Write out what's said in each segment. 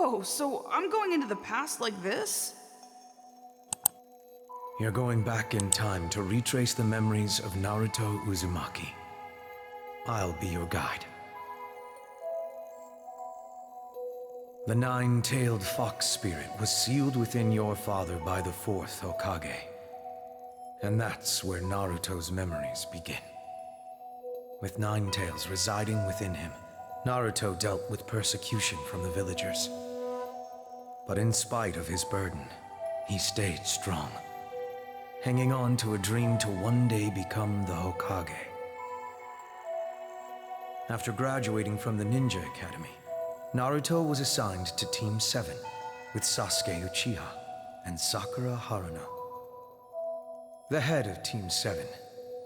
Whoa, so I'm going into the past like this? You're going back in time to retrace the memories of Naruto Uzumaki. I'll be your guide. The nine-tailed fox spirit was sealed within your father by the fourth Hokage. And that's where Naruto's memories begin. With nine tails residing within him, Naruto dealt with persecution from the villagers. But in spite of his burden, he stayed strong, hanging on to a dream to one day become the Hokage. After graduating from the Ninja Academy, Naruto was assigned to Team 7 with Sasuke Uchiha and Sakura Haruno. The head of Team 7,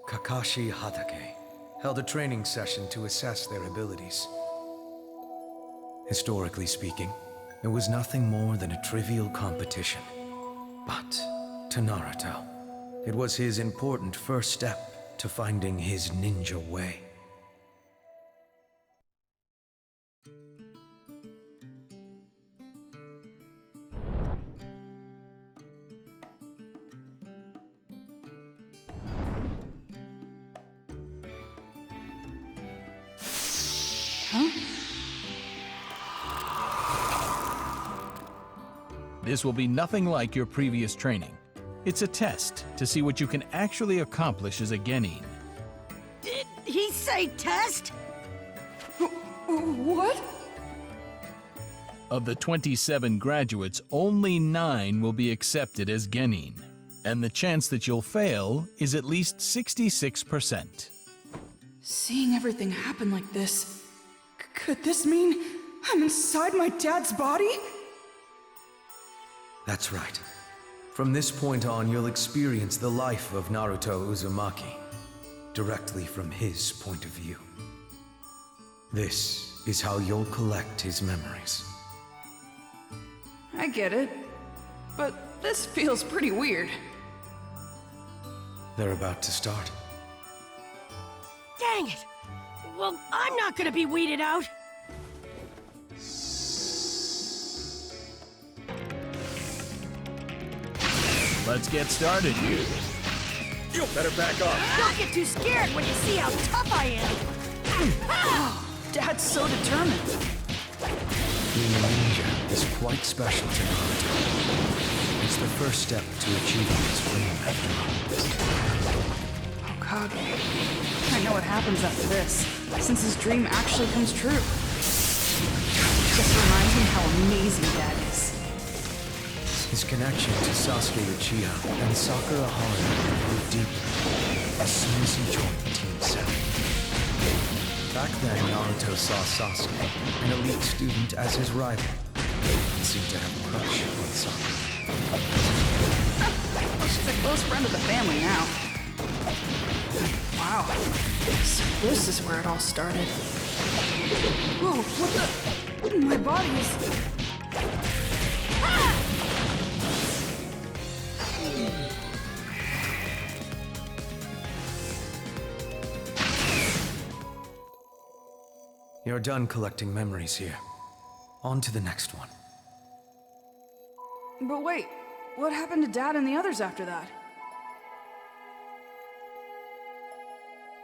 Kakashi Hatake, held a training session to assess their abilities. Historically speaking, it was nothing more than a trivial competition. But to Naruto, it was his important first step to finding his ninja way. This will be nothing like your previous training. It's a test to see what you can actually accomplish as a genin. Did he say test? What? Of the 27 graduates, only 9 will be accepted as genin, and the chance that you'll fail is at least 66%. Seeing everything happen like this, could this mean I'm inside my dad's body? That's right. From this point on, you'll experience the life of Naruto Uzumaki, directly from his point of view. This is how you'll collect his memories. I get it, but this feels pretty weird. They're about to start. Dang it! Well, I'm not gonna be weeded out! Let's get started. You better back off. Don't get too scared when you see how tough I am! Dad's so determined. Being a ninja is quite special to Naruto. It's the first step to achieving his dream after all. Hokage. I know what happens after this, since his dream actually comes true. Just reminds me how amazing Dad is. His connection to Sasuke Uchiha and Sakura Haruno grew deeper as soon as he joined Team 7. Back then, Naruto saw Sasuke, an elite student, as his rival, and seemed to have a crush on Sakura. She's a close friend of the family now. Wow. So this is where it all started. Whoa, what the? My body is... You're done collecting memories here. On to the next one. But wait, what happened to Dad and the others after that?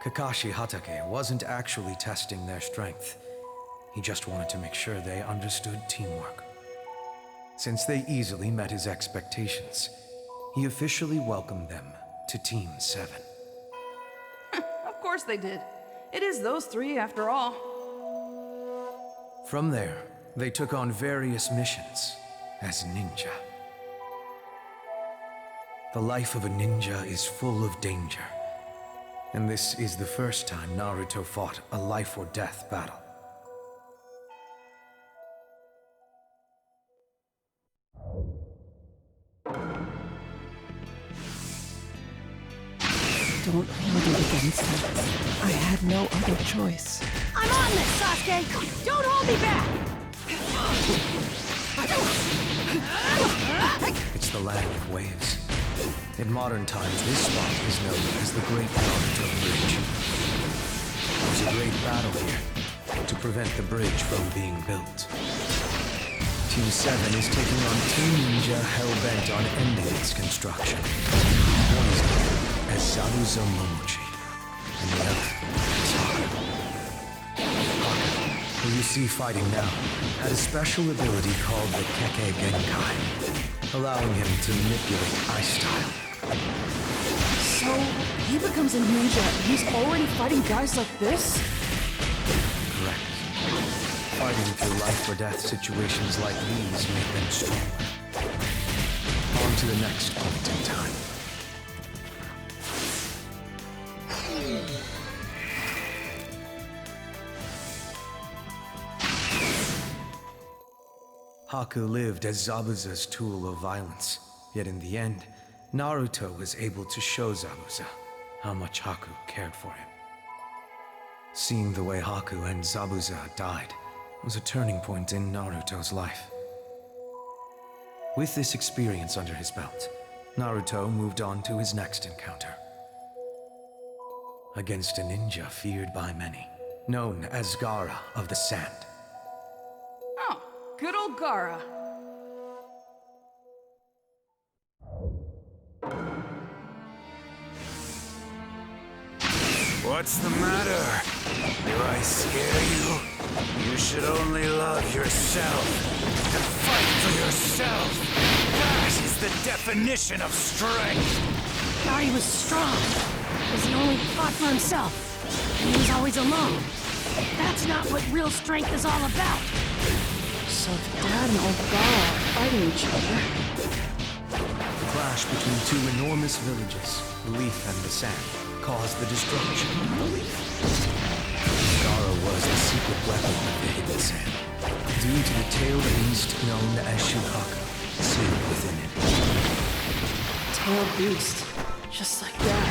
Kakashi Hatake wasn't actually testing their strength. He just wanted to make sure they understood teamwork. Since they easily met his expectations, he officially welcomed them to Team 7. Of course they did. It is those three after all. From there, they took on various missions as ninja. The life of a ninja is full of danger, and this is the first time Naruto fought a life-or-death battle. Don't hold it against us. I had no other choice. I'm on this, Sasuke! Don't hold me back! It's the land of waves. In modern times, this spot is known as the Great Naruto Bridge. There was a great battle here to prevent the bridge from being built. Team 7 is taking on Team Ninja hell-bent on ending its construction. One is known as Zabuza Momochi, and the other is Haku. Haku, who you see fighting now, had a special ability called the Kekkei Genkai, allowing him to manipulate ice style. So, he becomes a ninja and he's already fighting guys like this? Correct. Fighting through life-or-death situations like these make them stronger. On to the next point in time. Haku lived as Zabuza's tool of violence, yet in the end, Naruto was able to show Zabuza how much Haku cared for him. Seeing the way Haku and Zabuza died was a turning point in Naruto's life. With this experience under his belt, Naruto moved on to his next encounter. Against a ninja feared by many, known as Gaara of the Sand. Oh, good old Gaara. What's the matter? Do I scare you? You should only love yourself and fight for yourself. That is the definition of strength. Thought he was strong, because he only fought for himself. And he was always alone. That's not what real strength is all about. So if Dad and old Gaara are fighting each other... The clash between two enormous villages, the Leaf and the Sand, caused the destruction of the Leaf. Gaara was the secret weapon of the Hidden Sand, due to the tailed beast known as Shukaku, sealed within it. Tailed beast. Just like Dad.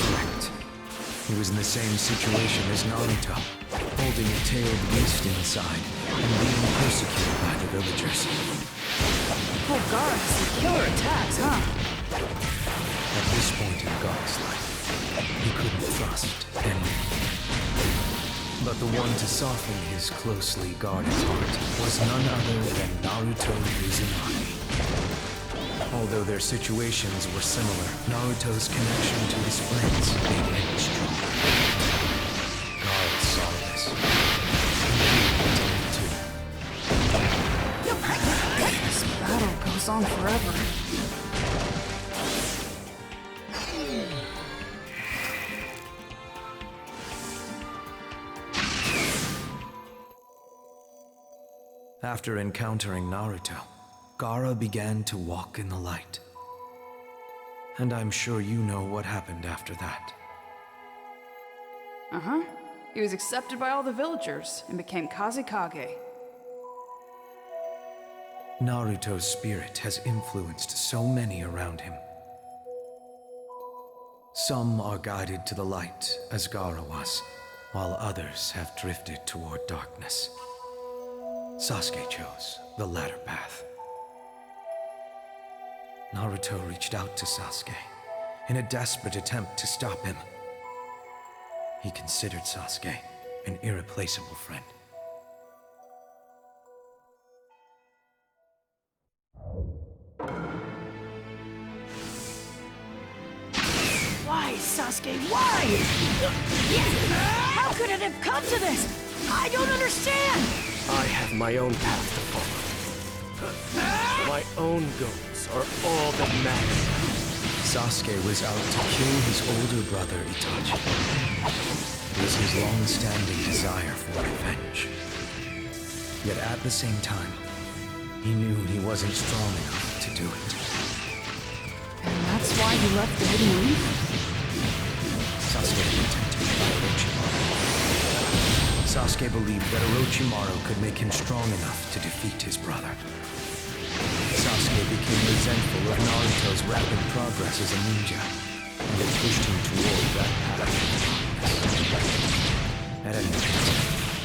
Correct. He was in the same situation as Naruto, holding a tailed beast inside and being persecuted by the villagers. Oh, Gaara has some killer attacks, huh? At this point in Gaara's life, he couldn't trust anyone. But the one to soften his closely guarded heart was none other than Naruto Uzumaki. Although their situations were similar, Naruto's connection to his friends made him stronger. Gaara saw this. And he wanted too. This battle goes on forever. After encountering Naruto, Gaara began to walk in the light. And I'm sure you know what happened after that. Uh-huh. He was accepted by all the villagers and became Kazekage. Naruto's spirit has influenced so many around him. Some are guided to the light, as Gaara was, while others have drifted toward darkness. Sasuke chose the latter path. Naruto reached out to Sasuke in a desperate attempt to stop him. He considered Sasuke an irreplaceable friend. Why, Sasuke, why? How could it have come to this? I don't understand! I have my own path to follow. My own goals are all that matter. Sasuke was out to kill his older brother Itachi. It was his long-standing desire for revenge. Yet at the same time, he knew he wasn't strong enough to do it. And that's why he left the Hidden Leaf? Sasuke was tempted by Orochimaru. Sasuke believed that Orochimaru could make him strong enough to defeat his brother. Sasuke became resentful of Naruto's rapid progress as a ninja, and it pushed him toward that path. At any rate,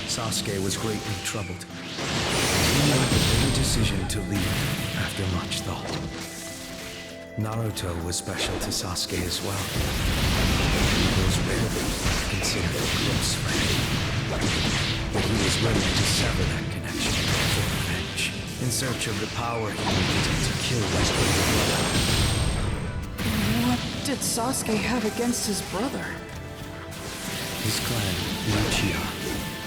Sasuke was greatly troubled. He made the bitter decision to leave after much thought. Naruto was special to Sasuke as well. He was rarely considered a close friend. But he was ready to sever that connection for revenge. in search of the power he needed to kill his older brother. What did Sasuke have against his brother? His clan, the Uchiha,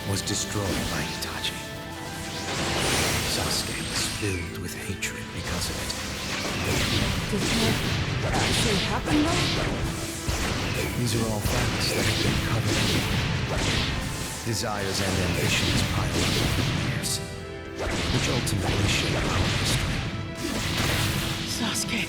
was destroyed by Itachi. Sasuke was filled with hatred because of it. Did that actually happen though? These are all facts that have been covered in. Desires and ambitions piled up over the years, which ultimately shape our history. Sasuke.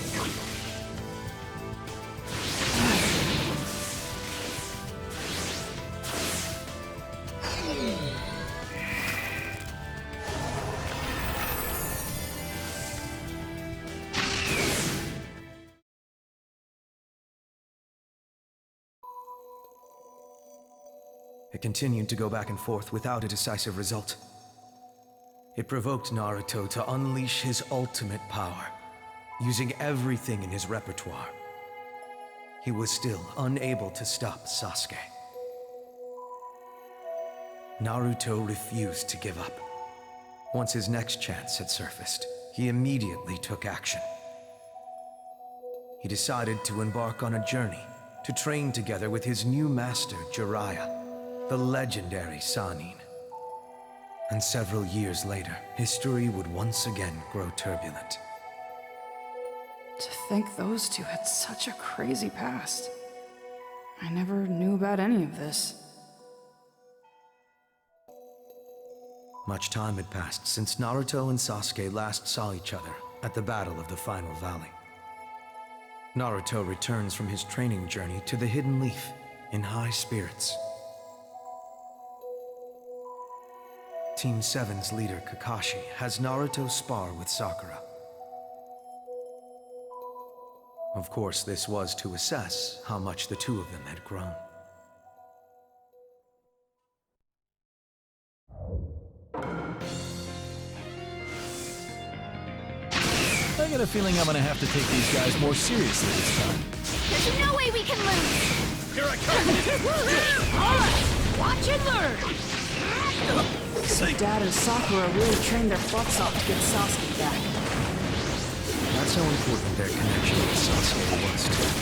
It continued to go back and forth without a decisive result. It provoked Naruto to unleash his ultimate power, using everything in his repertoire. He was still unable to stop Sasuke. Naruto refused to give up. Once his next chance had surfaced, he immediately took action. He decided to embark on a journey to train together with his new master, Jiraiya, the legendary Sannin. And several years later, history would once again grow turbulent. To think those two had such a crazy past. I never knew about any of this. Much time had passed since Naruto and Sasuke last saw each other at the Battle of the Final Valley. Naruto returns from his training journey to the Hidden Leaf in high spirits. Team 7's leader, Kakashi, has Naruto spar with Sakura. Of course, this was to assess how much the two of them had grown. I got a feeling I'm gonna have to take these guys more seriously this time. There's no way we can lose! Here I come! Alright, watch and learn! So Dad and Sakura really trained their butts off to get Sasuke back. That's how important their connection with Sasuke was to him.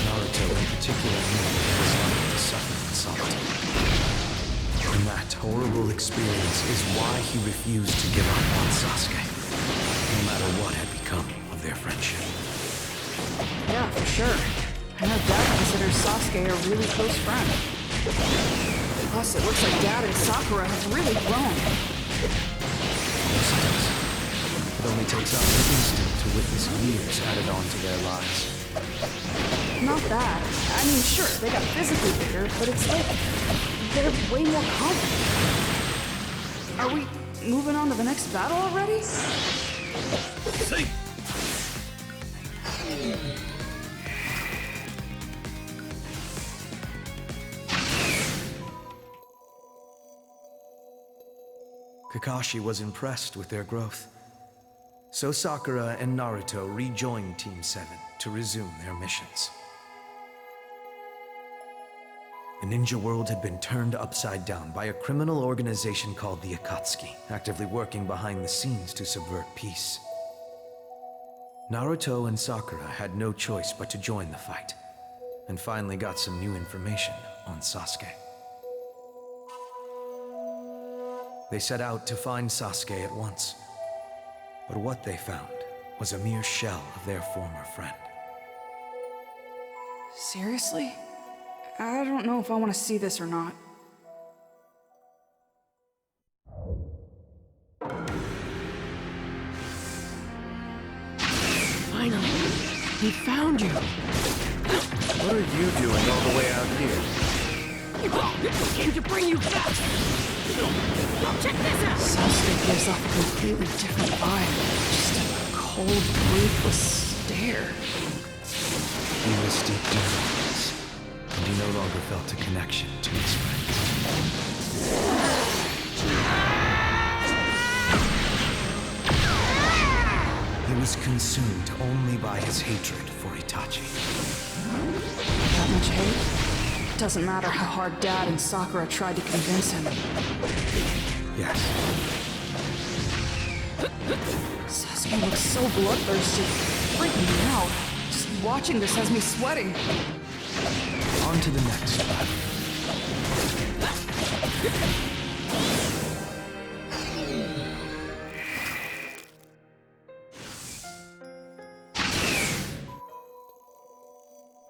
Naruto in particular knew that he was likely to suffer in solitude. And that horrible experience is why he refused to give up on Sasuke, no matter what had become of their friendship. Yeah, for sure. I know Dad considers Sasuke a really close friend. Plus, it looks like Dad and Sakura have really grown. Yes, it does. It only takes us an instant to witness years added on to their lives. Not that. I mean, sure, they got physically bigger, but it's like they're way more confident. Are we moving on to the next battle already? See? Kakashi was impressed with their growth. So Sakura and Naruto rejoined Team 7 to resume their missions. The ninja world had been turned upside down by a criminal organization called the Akatsuki, actively working behind the scenes to subvert peace. Naruto and Sakura had no choice but to join the fight, and finally got some new information on Sasuke. They set out to find Sasuke at once, but what they found was a mere shell of their former friend. Seriously? I don't know if I want to see this or not. Finally, we found you. What are you doing all the way out here? Came to bring you back. Check this out. Sasuke gives off a completely different vibe. Just a cold, ruthless stare. He was steeped in darkness, and he no longer felt a connection to his friends. He was consumed only by his hatred for Itachi. That much hate? Doesn't matter how hard Dad and Sakura tried to convince him. Yes. Sasuke looks so bloodthirsty. Freaking me out. Just watching this has me sweating. On to the next battle.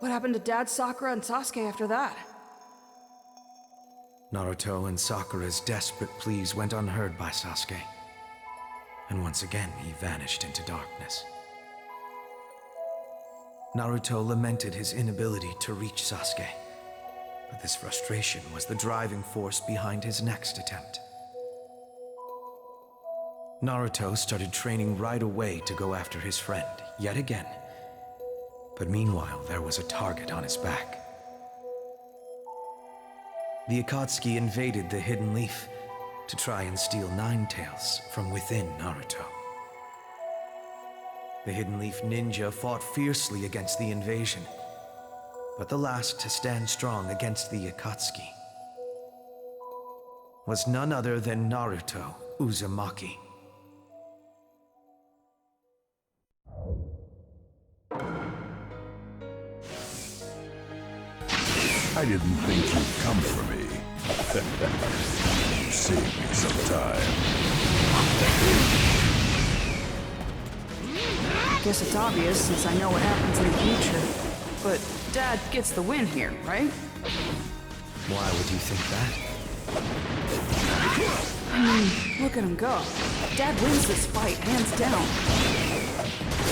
What happened to Dad, Sakura, and Sasuke after that? Naruto and Sakura's desperate pleas went unheard by Sasuke. And once again, he vanished into darkness. Naruto lamented his inability to reach Sasuke, but this frustration was the driving force behind his next attempt. Naruto started training right away to go after his friend, yet again. But meanwhile, there was a target on his back. The Akatsuki invaded the Hidden Leaf to try and steal Nine Tails from within Naruto. The Hidden Leaf ninja fought fiercely against the invasion, but the last to stand strong against the Akatsuki was none other than Naruto Uzumaki. I didn't think you'd come for me. You saved me some time. Guess it's obvious since I know what happens in the future. But Dad gets the win here, right? Why would you think that? I mean, look at him go. Dad wins this fight, hands down.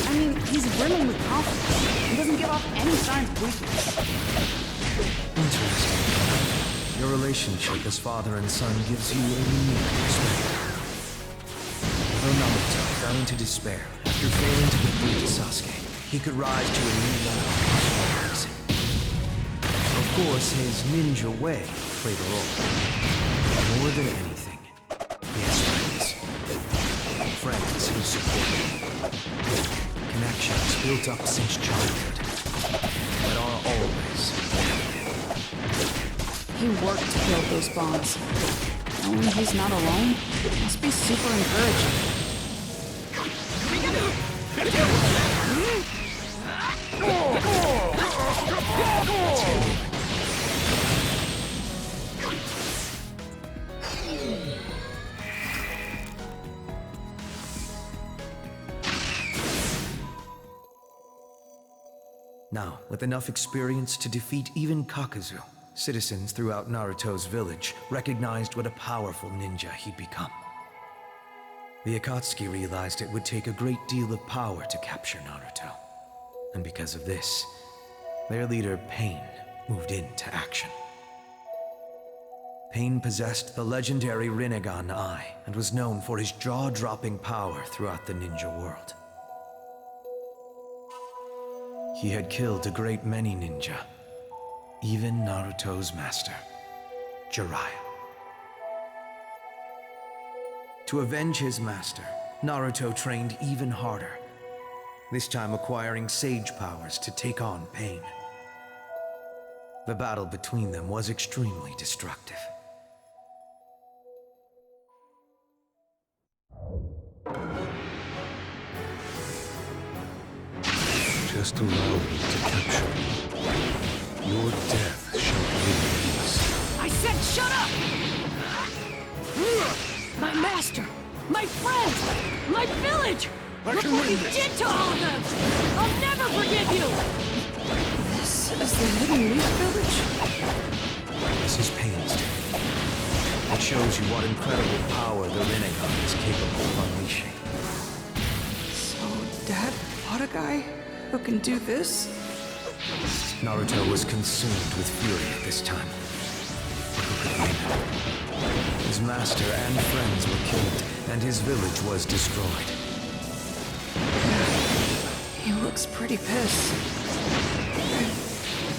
I mean, he's brimming with confidence. He doesn't give off any signs of weakness. Interesting. Your relationship as father and son gives you a unique perspective. Though Naruto fell into despair after failing to get through to Sasuke, he could rise to a new level of rising. Of course, his ninja way played a role. More than anything, he has friends. Friends who support him. Connections built up since childhood that are always there. He worked to build those bonds. Knowing he's not alone must be super encouraging. Now, with enough experience to defeat even Kakuzu, citizens throughout Naruto's village recognized what a powerful ninja he'd become. The Akatsuki realized it would take a great deal of power to capture Naruto. And because of this, their leader, Pain, moved into action. Pain possessed the legendary Rinnegan Eye and was known for his jaw-dropping power throughout the ninja world. He had killed a great many ninja, even Naruto's master, Jiraiya. To avenge his master, Naruto trained even harder, this time acquiring sage powers to take on Pain. The battle between them was extremely destructive. Just allow me to capture you. Your death shall bring peace. I said shut up! My master! My friends! My village! Look what you did to all of them! I'll never forgive you! This is the Hidden Leaf Village? This is Pain's tale. It shows you what incredible power the Rinnegan is capable of unleashing. So Dad fought a guy who can do this? Naruto was consumed with fury at this time. But who could blame him? His master and friends were killed, and his village was destroyed. He looks pretty pissed.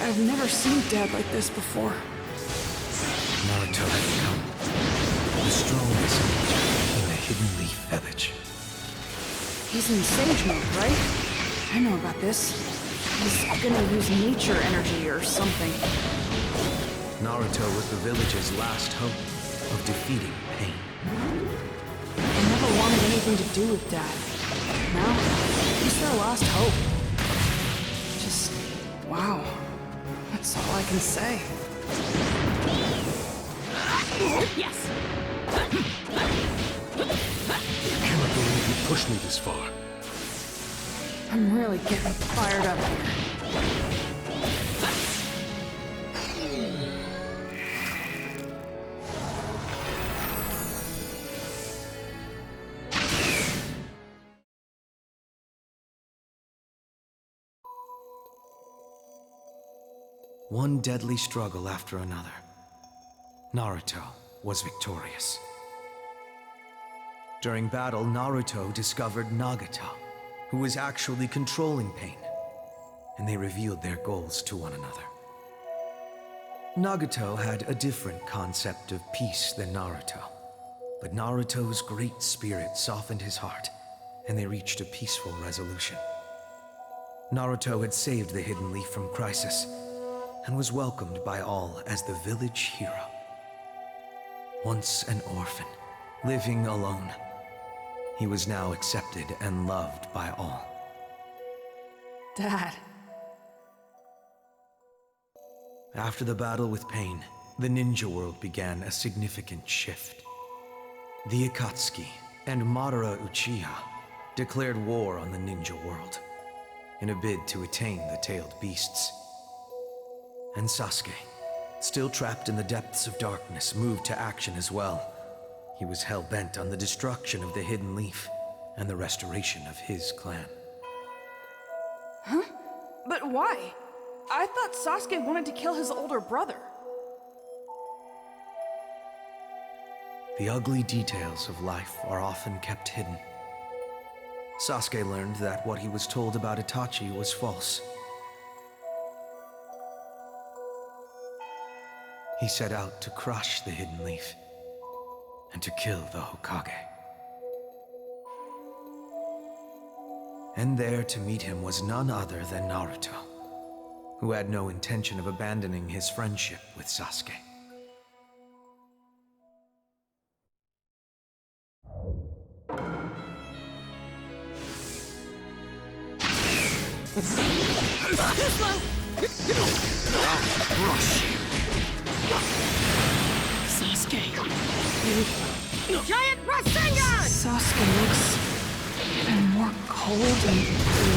I've never seen Dad like this before. Naruto had become the strongest ninja in the Hidden Leaf Village. He's in Sage mode, right? I know about this. He's gonna use nature energy or something. Naruto was the village's last hope of defeating Pain. I never wanted any anything to do with Dad. Now, he's their last hope. Just, wow. That's all I can say. Yes! I cannot believe you pushed me this far. I'm really getting fired up here. One deadly struggle after another. Naruto was victorious. During battle, Naruto discovered Nagata, who was actually controlling pain, and they revealed their goals to one another. Nagato had a different concept of peace than Naruto, but Naruto's great spirit softened his heart, and they reached a peaceful resolution. Naruto had saved the Hidden Leaf from crisis, and was welcomed by all as the village hero. Once an orphan, living alone, he was now accepted and loved by all. Dad. After the battle with Pain, the ninja world began a significant shift. The Akatsuki and Madara Uchiha declared war on the ninja world in a bid to attain the tailed beasts. And Sasuke, still trapped in the depths of darkness, moved to action as well. He was hell-bent on the destruction of the Hidden Leaf and the restoration of his clan. Huh? But why? I thought Sasuke wanted to kill his older brother. The ugly details of life are often kept hidden. Sasuke learned that what he was told about Itachi was false. He set out to crush the Hidden Leaf and to kill the Hokage. And there to meet him was none other than Naruto, who had no intention of abandoning his friendship with Sasuke. Sasuke. Giant Rasengan! Sasuke looks even more cold and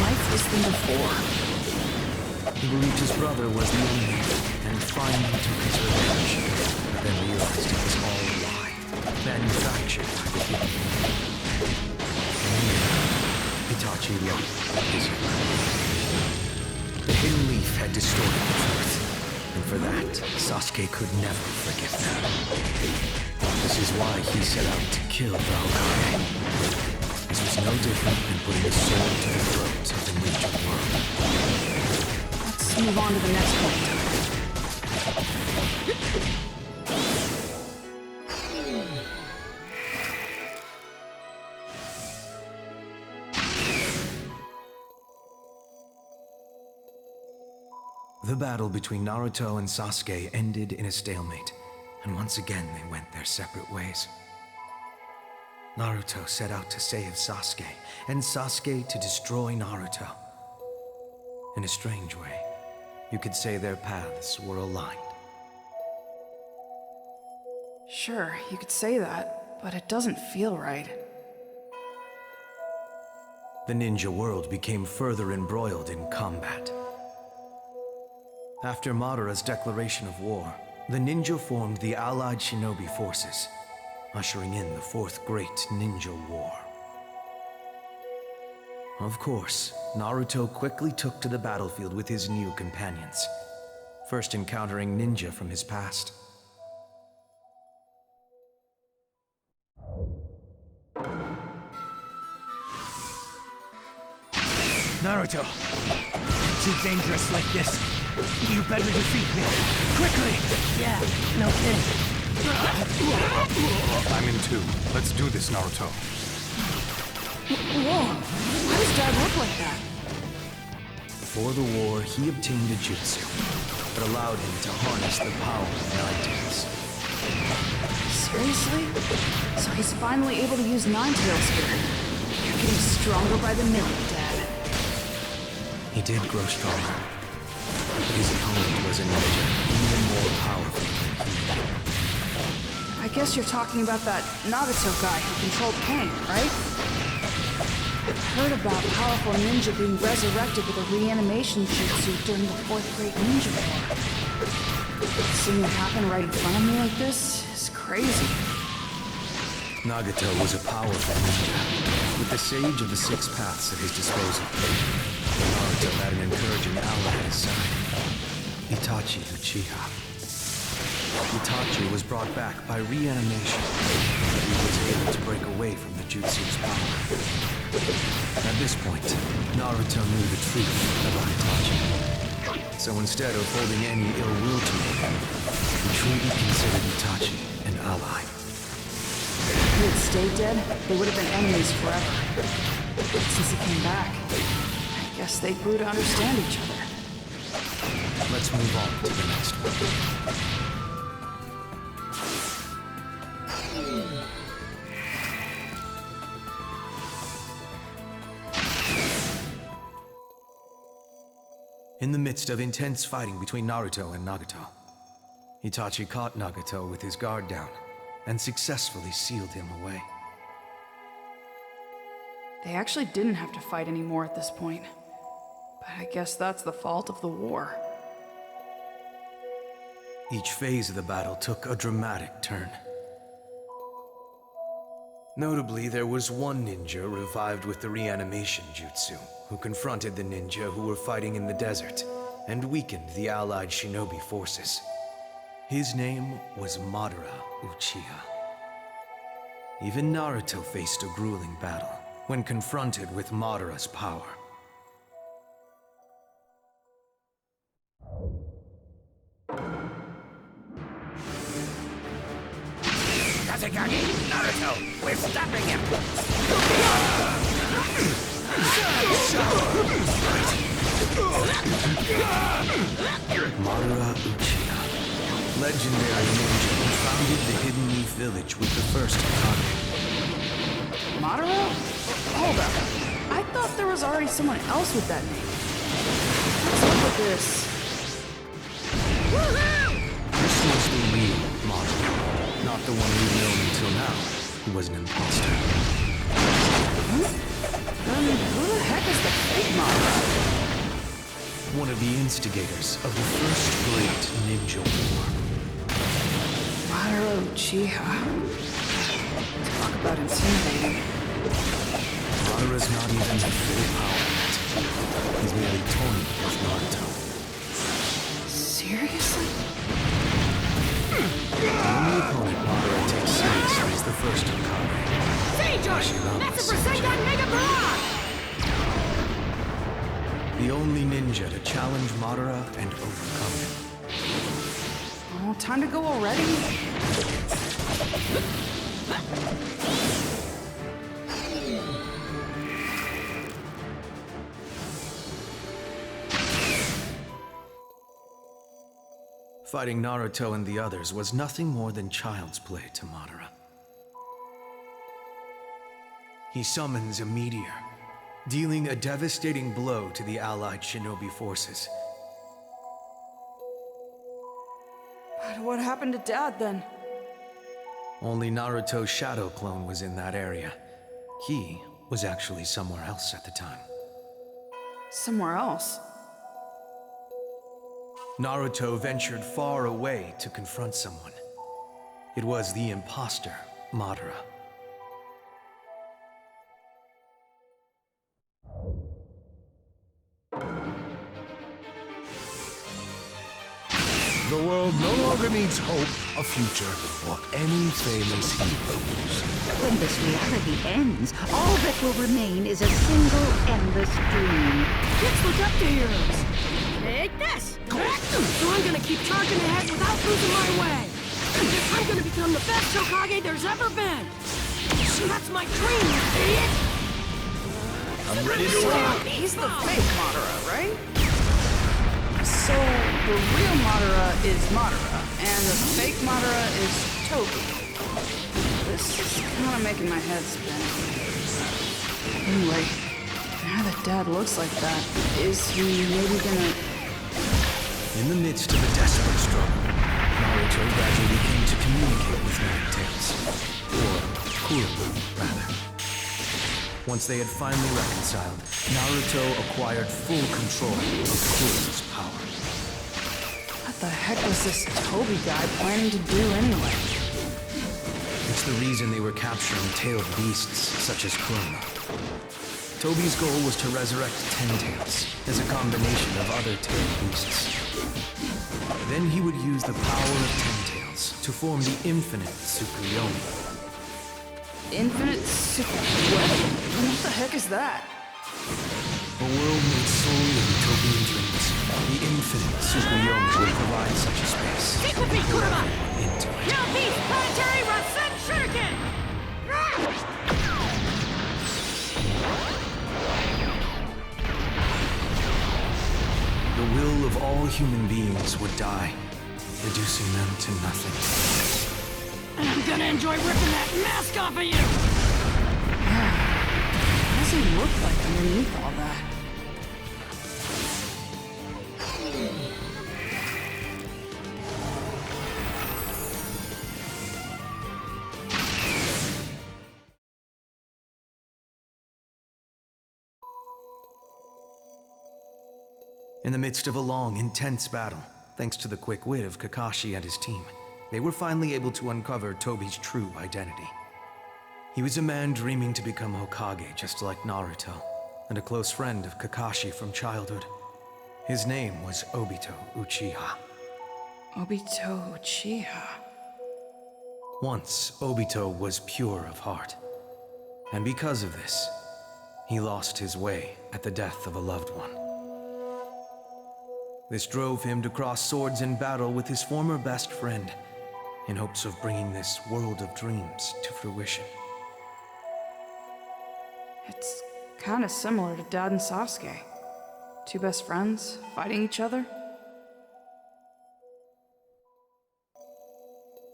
lifeless than before. He believed his brother was the enemy and finally took his revenge, but then realized it was all a lie, manufactured by the Hidden Leaf. Itachi loved his friend. The Hidden Leaf had distorted the truth, and for that, Sasuke could never forgive them. This is why he set out to kill the Hokage. This was no different than putting a sword to the throat of the ninja world. Let's move on to the next point. The battle between Naruto and Sasuke ended in a stalemate, and once again they went their separate ways. Naruto set out to save Sasuke, and Sasuke to destroy Naruto. In a strange way, you could say their paths were aligned. Sure, you could say that, but it doesn't feel right. The ninja world became further embroiled in combat. After Madara's declaration of war, the ninja formed the allied shinobi forces, ushering in the Fourth Great Ninja War. Of course, Naruto quickly took to the battlefield with his new companions, first encountering ninja from his past. Naruto, too dangerous like this. You better defeat me. Quickly! Yeah, no kidding. I'm in too. Let's do this, Naruto. Whoa! Why does Dad look like that? Before the war, he obtained a jutsu that allowed him to harness the power of Nine Tails. Seriously? So he's finally able to use Nine-Tails here. You're getting stronger by the minute, Dad. He did grow stronger. But his opponent was a ninja, even more powerful than he. I guess you're talking about that Nagato guy who controlled pain, right? I've heard about powerful ninja being resurrected with a reanimation jutsu during the 4th Great Ninja War. Seeing it happen right in front of me like this is crazy. Nagato was a powerful ninja, with the Sage of the Six Paths at his disposal. Naruto had an encouraging ally at his side, Itachi Uchiha. Itachi was brought back by reanimation, but he was able to break away from the jutsu's power. At this point, Naruto knew the truth about Itachi. So instead of holding any ill will toward him, he truly considered Itachi an ally. If he had stayed dead, they would have been enemies forever. But since he came back, I guess they grew to understand each other. Let's move on to the next one. In the midst of intense fighting between Naruto and Nagato, Itachi caught Nagato with his guard down and successfully sealed him away. They actually didn't have to fight anymore at this point. But I guess that's the fault of the war. Each phase of the battle took a dramatic turn. Notably, there was one ninja revived with the reanimation jutsu, who confronted the ninja who were fighting in the desert and weakened the allied shinobi forces. His name was Madara Uchiha. Even Naruto faced a grueling battle when confronted with Madara's power. Kazekage, Naruto, we're stopping him! Madara Uchiha, legendary ninja who founded the Hidden Leaf Village with the first Hokage. Madara? Hold up. I thought there was already someone else with that name. What's up with this? This was the real Madara, not the one we've known until now, who was an imposter. Then who the heck is the fake Madara? One of the instigators of the first great ninja war. Madara Uchiha. Talk about intimidating. Madara's not even at full power yet. He's merely toying with Naruto. Seriously? The only opponent Madara takes seriously is the first Hokage. Danger! That's a Rasengan Mega Barrage! The only ninja to challenge Madara and overcome him. Oh, time to go already? Fighting Naruto and the others was nothing more than child's play to Madara. He summons a meteor, dealing a devastating blow to the allied shinobi forces. But what happened to Dad then? Only Naruto's shadow clone was in that area. He was actually somewhere else at the time. Somewhere else? Naruto ventured far away to confront someone. It was the imposter, Madara. The world no longer needs hope, a future, or any famous heroes. When this reality ends, all that will remain is a single endless dream. Kids look up to heroes. Take this! So I'm gonna keep charging ahead without losing my way. I'm gonna become the best Hokage there's ever been. That's my dream, you idiot! I'm ready to rock! He's the fake Madara, right? So, the real Madara is Madara, And the fake Madara is Toby. This is kind of making my head spin. Anyway, now that Dad looks like that, is he maybe gonna... In the midst of a desperate struggle, Naruto gradually came to communicate with Nine Tails. Or Kurama, rather. Once they had finally reconciled, Naruto acquired full control of Kurama's power. What the heck was this Toby guy planning to do anyway? It's the reason they were capturing tailed beasts such as Kurama. Toby's goal was to resurrect Ten Tails as a combination of other tailed beasts. Then he would use the power of Ten Tails to form the infinite Tsukuyomi. Infinite Tsukuyomi? What the heck is that? A world made solely of utopian dreams. The infinite Tsukuyomi would provide such a space. Secret Beat Kurama! Into it. Now beat Planetary Rasen Shuriken! The will of all human beings would die, reducing them to nothing. And I'm gonna enjoy ripping that mask off of you! What does he look like underneath all that? In the midst of a long, intense battle, thanks to the quick wit of Kakashi and his team, they were finally able to uncover Toby's true identity. He was a man dreaming to become Hokage just like Naruto, and a close friend of Kakashi from childhood. His name was Obito Uchiha. Obito Uchiha. Once, Obito was pure of heart, and because of this, he lost his way at the death of a loved one. This drove him to cross swords in battle with his former best friend, in hopes of bringing this world of dreams to fruition. It's kind of similar to Dad and Sasuke. Two best friends fighting each other.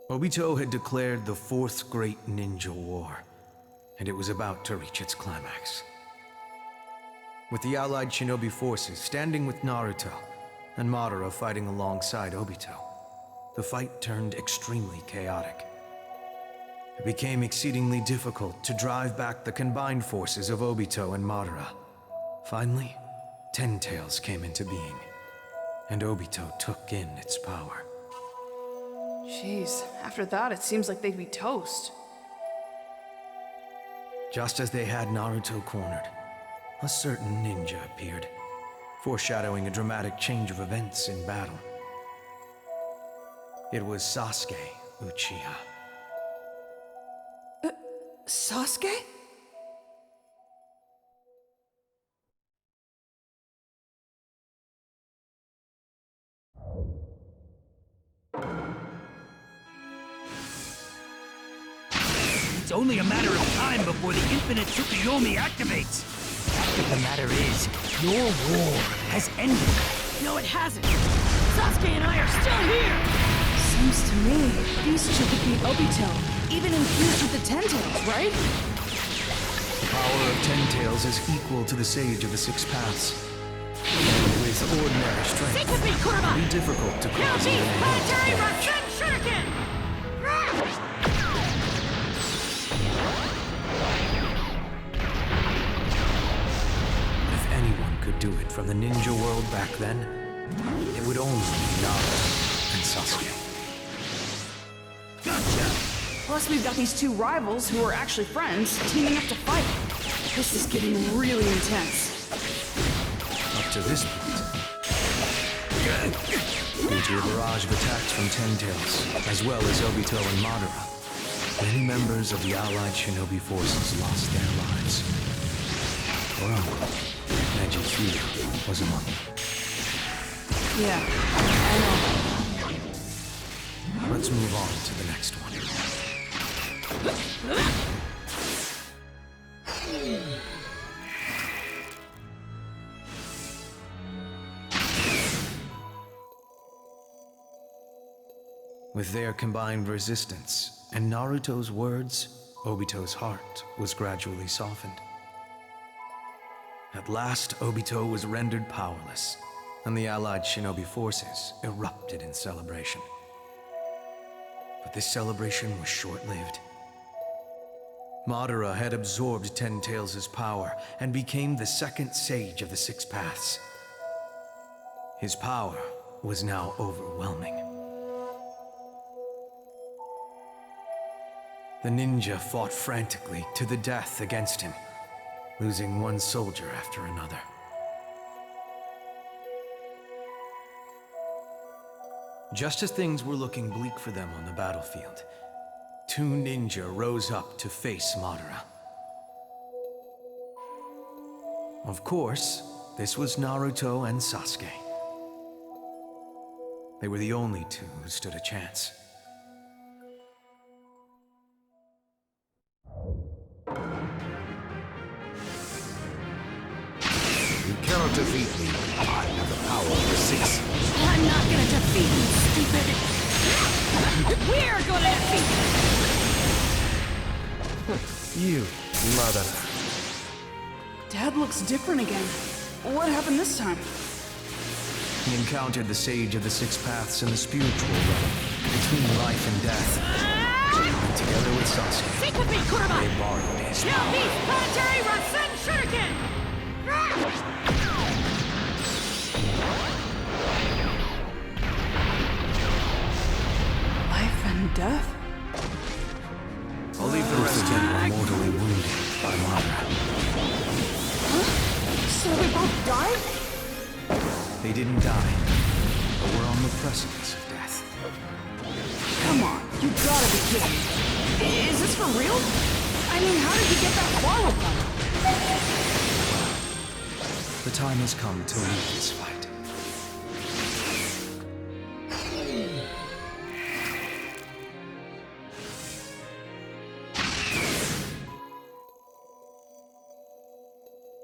Obito had declared the Fourth Great Ninja War, and it was about to reach its climax. With the allied shinobi forces standing with Naruto, and Madara fighting alongside Obito, the fight turned extremely chaotic. It became exceedingly difficult to drive back the combined forces of Obito and Madara. Finally, Ten Tails came into being, and Obito took in its power. Jeez, after that it seems like they'd be toast. Just as they had Naruto cornered, a certain ninja appeared, foreshadowing a dramatic change of events in battle. It was Sasuke Uchiha. Sasuke? It's only a matter of time before the infinite Tsukuyomi activates. The fact of the matter is, your war has ended. No, it hasn't. Sasuke and I are still here! Seems to me these two could beat Obito, even infused with the Ten Tails, right? The power of Ten Tails is equal to the Sage of the Six Paths. And with ordinary strength, it would be difficult to Now cause beat even a Planetary hint of Rasen Shuriken! If anyone could do it from the ninja world back then, it would only be Naruto and Sasuke. Plus we've got these two rivals who are actually friends teaming up to fight. This is getting really intense. Up to this point, due to a barrage of attacks from Ten Tails, as well as Obito and Madara, many members of the allied shinobi forces lost their lives. Your uncle, Neji Hyuga, was among them. Yeah, I know. Let's move on to the next one. With their combined resistance and Naruto's words, Obito's heart was gradually softened. At last, Obito was rendered powerless, and the allied shinobi forces erupted in celebration. But this celebration was short-lived. Madara had absorbed Ten Tails' power and became the second sage of the Six Paths. His power was now overwhelming. The ninja fought frantically to the death against him, losing one soldier after another. Just as things were looking bleak for them on the battlefield, two ninja rose up to face Madara. Of course, this was Naruto and Sasuke. They were the only two who stood a chance. You cannot defeat me. I have the power of the Six. I'm not gonna defeat you, stupid! We're gonna defeat You, mother. Dad looks different again. What happened this time? He encountered the Sage of the Six Paths in the spiritual realm, between life and death. And together with Sasuke, they borrowed his Now power. beast planetary Rasen Shuriken! Life and death? I'll leave the rest of them were mortally wounded by Madara. So they both died? They didn't die, but were on the precipice of death. Come on, you gotta be kidding. Is this for real? I mean, how did you get that far with them? The time has come to lead this fight.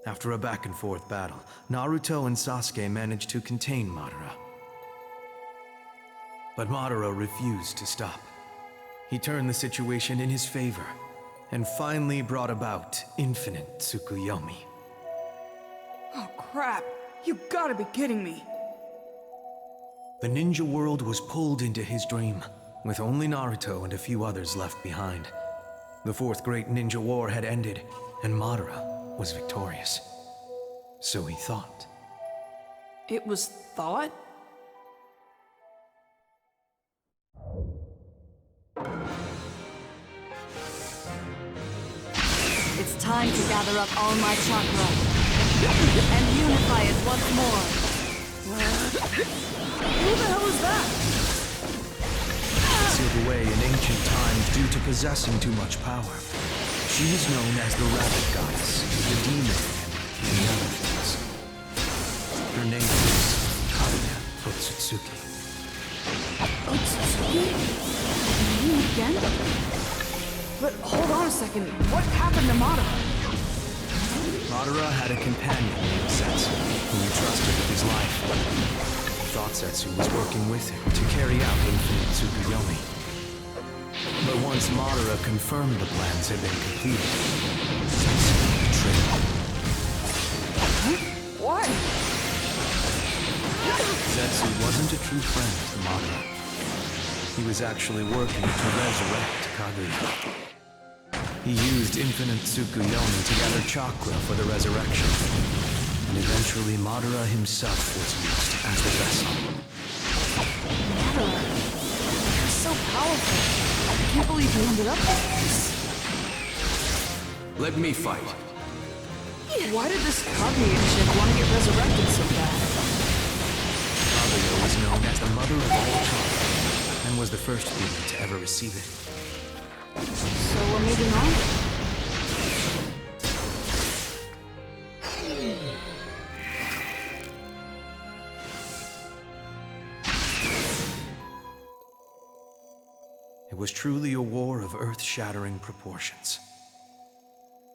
After a back-and-forth battle, Naruto and Sasuke managed to contain Madara. But Madara refused to stop. He turned the situation in his favor, and finally brought about infinite Tsukuyomi. Oh crap, you gotta be kidding me. The ninja world was pulled into his dream, with only Naruto and a few others left behind. The Fourth Great Ninja War had ended, and Madara was victorious. So he thought. It was thought? It's time to gather up all my chakra and unify it once more. Who the hell is that? Sealed away in ancient times due to possessing too much power. She is known as the Rabbit Goddess, the Demon, and many other things. Her name is Kaguya Otsutsuki. Otsutsuki? You again? But hold on a second, what happened to Madara? Madara had a companion named Setsu, whom he trusted with his life. He thought Setsu was working with him to carry out infinite Tsukuyomi. But once Madara confirmed the plans had been completed, Setsu betrayed him. Why? Setsu wasn't a true friend to Madara. He was actually working to resurrect Kaguya. He used infinite Tsukuyomi to gather chakra for the resurrection. And eventually Madara himself was used as the vessel. Madara, you're so powerful. I can't believe you ended up like this. Let me fight. Why did this Kaguya chick want to get resurrected so bad? Kaguya was known as the mother of all chakra, and was the first demon to ever receive it. So we're moving on? It was truly a war of earth-shattering proportions.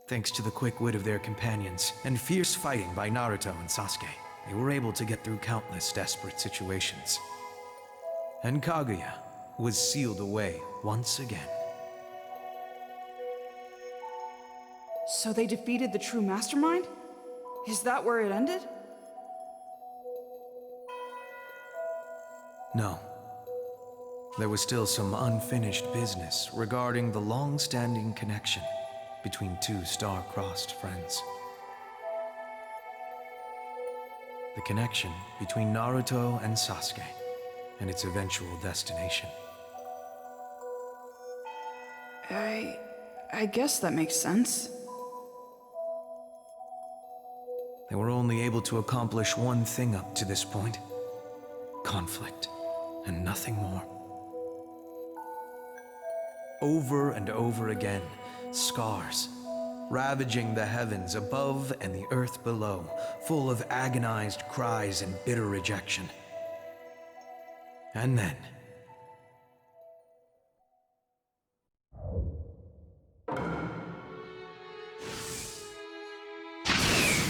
Thanks to the quick wit of their companions and fierce fighting by Naruto and Sasuke, they were able to get through countless desperate situations. And Kaguya, was sealed away once again. So they defeated the true mastermind? Is that where it ended? No. There was still some unfinished business regarding the long-standing connection between two star-crossed friends. The connection between Naruto and Sasuke, and its eventual destination. I guess that makes sense. They were only able to accomplish one thing up to this point. Conflict, and nothing more. Over and over again, scars, ravaging the heavens above and the earth below, full of agonized cries and bitter rejection. And then...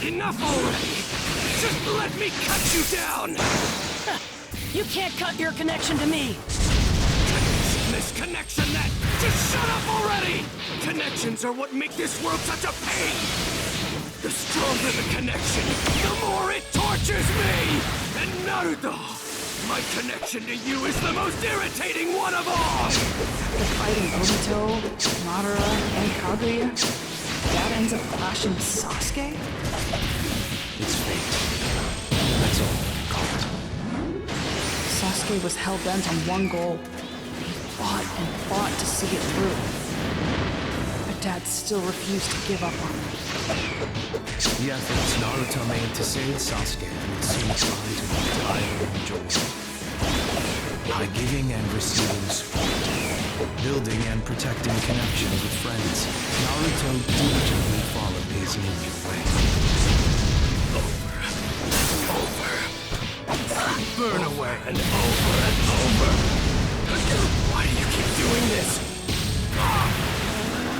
Enough already! Just let me cut you down! You can't cut your connection to me! This connection that... Just shut up already! Connections are what make this world such a pain! The stronger the connection, the more it tortures me! And Naruto, my connection to you is the most irritating one of all! After fighting Boruto, Madara, and Kaguya, that ends up clashing with Sasuke? It's fate. That's all I can call it. Sasuke was hell-bent on one goal. He fought and fought to see it through. But Dad still refused to give up on him. The efforts Naruto made to save Sasuke would soon come to be entirely enjoyable. By giving and receiving support, building and protecting connections with friends, Naruto diligently followed his ninja way. Burn away and over. Why do you keep doing this?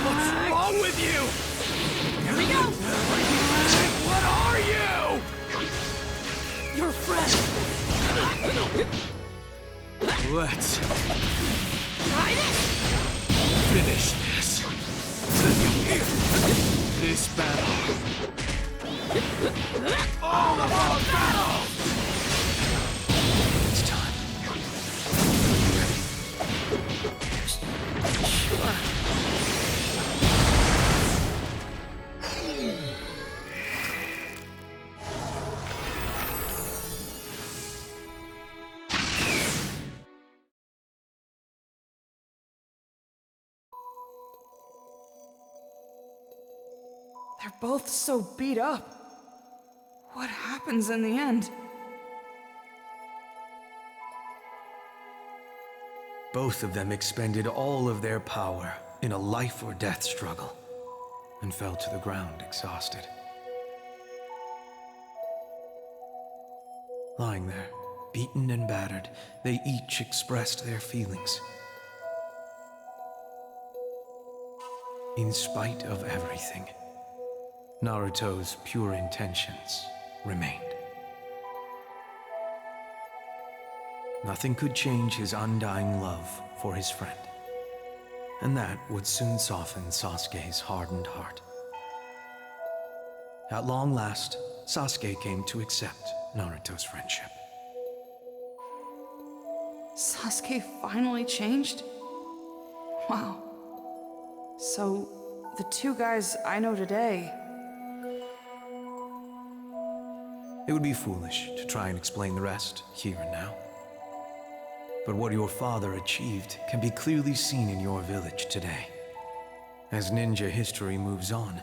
What's wrong with you? Here we go! What are you? Your friend! Let's Try this! finish this. This battle. All of our battles! It's time. They're both so beat up. What happens in the end? Both of them expended all of their power in a life-or-death struggle, and fell to the ground exhausted. Lying there, beaten and battered, they each expressed their feelings. In spite of everything, Naruto's pure intentions remained. Nothing could change his undying love for his friend, and that would soon soften Sasuke's hardened heart. At long last, Sasuke came to accept Naruto's friendship. Sasuke finally changed? Wow. So, the two guys I know today... It would be foolish to try and explain the rest here and now. But what your father achieved can be clearly seen in your village today. As ninja history moves on,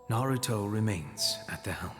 Naruto remains at the helm.